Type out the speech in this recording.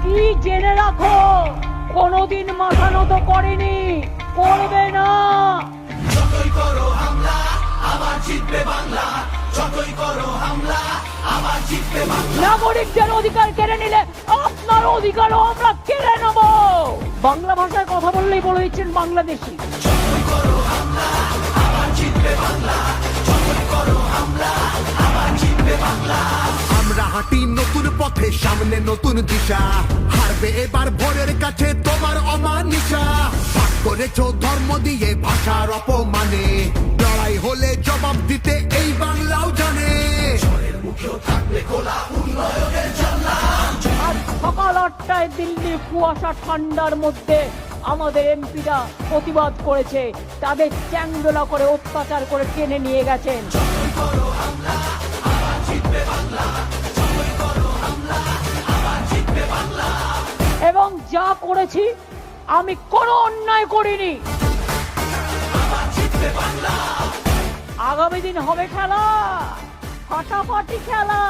কি জেনে রাখো, কোনোদিন মাথা নত করেনি, করবে না। যতই করো হামলা আবার জিতবে বাংলা, যতই করো হামলা আবার জিতবে বাংলা। নাগরিকদের অধিকার কেড়ে নিলে আপনার অধিকারও আমরা কেড়ে নেব। বাংলা ভাষায় কথা বললেই বলে দিচ্ছেন বাংলাদেশি। যতই করো হামলা আবার জিতবে বাংলা, যতই করো হামলা আবার জিতবে বাংলা। আমরা হাঁটি নতুন পথে, সামনে নতুন দিশা, হারবে এবার ভোরের কাছে তোমার অমানিসা। ভাগ করেছো ধর্ম দিয়ে ভাষার অপমানে, লড়াই হলে জবাব দিতে এই বাংলাও জানে। ঝড়ের মুখেও থাকবে খোলা উন্নয়নের জানলা। আজ সকাল 8টায় দিল্লির কুয়াশা ঠান্ডার মধ্যে আমাদের এমপিরা প্রতিবাদ করেছে, তাদের চ্যাংদোলা করে অত্যাচার করে টেনে নিয়ে গেছেন। যতই করো হামলা আবার জিতবে বাংলা, যতই করো হামলা আবার জিতবে বাংলা। এবং যা করেছি আমি কোনো অন্যায় করিনি। আবার জিতবে বাংলা। আগামী দিন হবে খেলা, ফাটাফাটি খেলা।